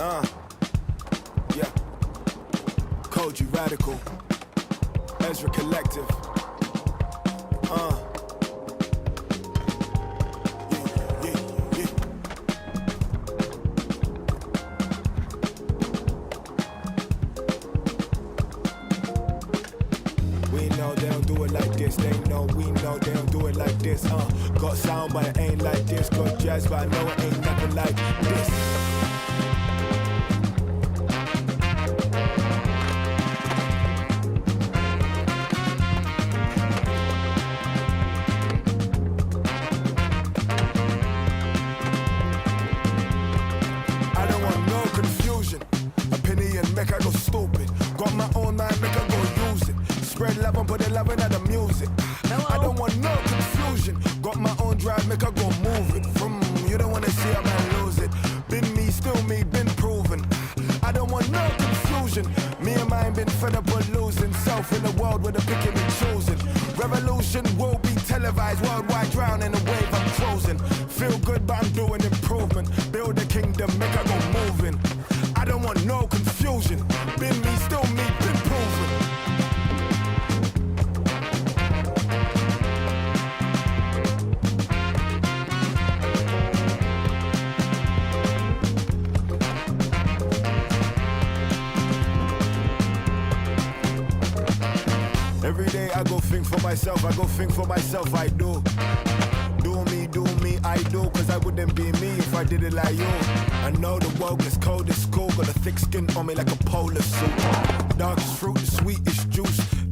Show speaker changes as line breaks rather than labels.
Yeah. Koji Radical. Ezra Collective. We know they don't do it like this. They know we know they don't do it like this. Got sound but it ain't like this. Got jazz but I know it ain't nothing like this. I don't want no confusion. Opinion make I go stupid. Got my own mind, make I go use it. Spread love and put the love into the music. I don't want no confusion. Got my own drive, make I go move it. From you don't wanna see a man lose it. Been me, still me, been proven. I don't want no confusion. Me and mine been fed up with losing self in a world where the picking and choosing. Revolution will be televised, worldwide drowning in a wave I'm closing. Feel good but I'm doing improvement. Build a kingdom, make I go moving. I don't want no confusion. Been me, still me, been proven. Every day I go think for myself, I go think for myself, I do. Do me, I do. Cause I wouldn't be me if I did it like you. I know the world gets cold at school. Got a thick skin on me like a polar suit. Darkest fruit, the sweetest juice.